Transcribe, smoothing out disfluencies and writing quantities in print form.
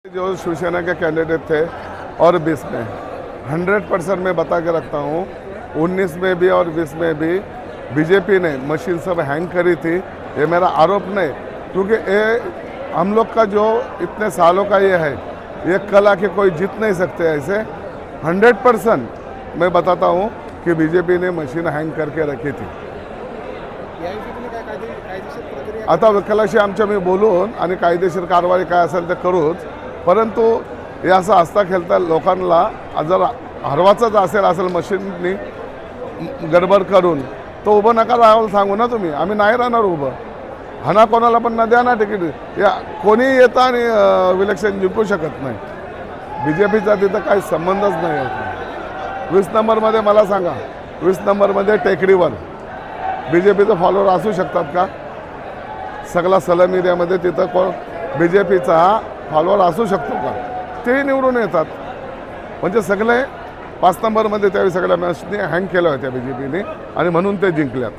जो शिवसेना के कैंडिडेट थे और 20 में 100% मैं बता के रखता हूँ, 19 में भी और 20 में भी बीजेपी ने मशीन सब हैंग करी थी। ये मेरा आरोप नहीं, क्योंकि ये हम लोग का जो इतने सालों का ये है, ये कल आके कोई जीत नहीं सकते। ऐसे 100% मैं बताता हूँ कि बीजेपी ने मशीन हैंग करके रखी थी। आता वकिलाशी आमच्या मी बोलून आणि कायदेशीर कारवाई काय असेल ते करूच, परंतु हे असं हसता खेळता लोकांना जर हरवाचंच असेल मशीननी गडबड करून तो उभं नका राहायला सांगू ना तुम्ही। आम्ही नाही राहणार उभं, हाना कोणाला पण न द्या ना तिकीट। या कोणी येतं आणि इलेक्शन जिंकू शकत नाही। बीजेपीचा तिथं काही संबंधच नाही होत। 20 नंबरमध्ये मला सांगा, 20 नंबरमध्ये टेकडीवर बीजेपीचं फॉलोअर असू शकतात का? सगळा सलम एरियामध्ये तिथं कोण बीजेपीचा फॉलोअर असू शकतो का? तेही निवडून येतात। म्हणजे सगळे 5 नंबरमध्ये त्यावेळी सगळ्या मॅचनी हँग केल्या होत्या बीजेपीने आणि म्हणून ते जिंकल्यात।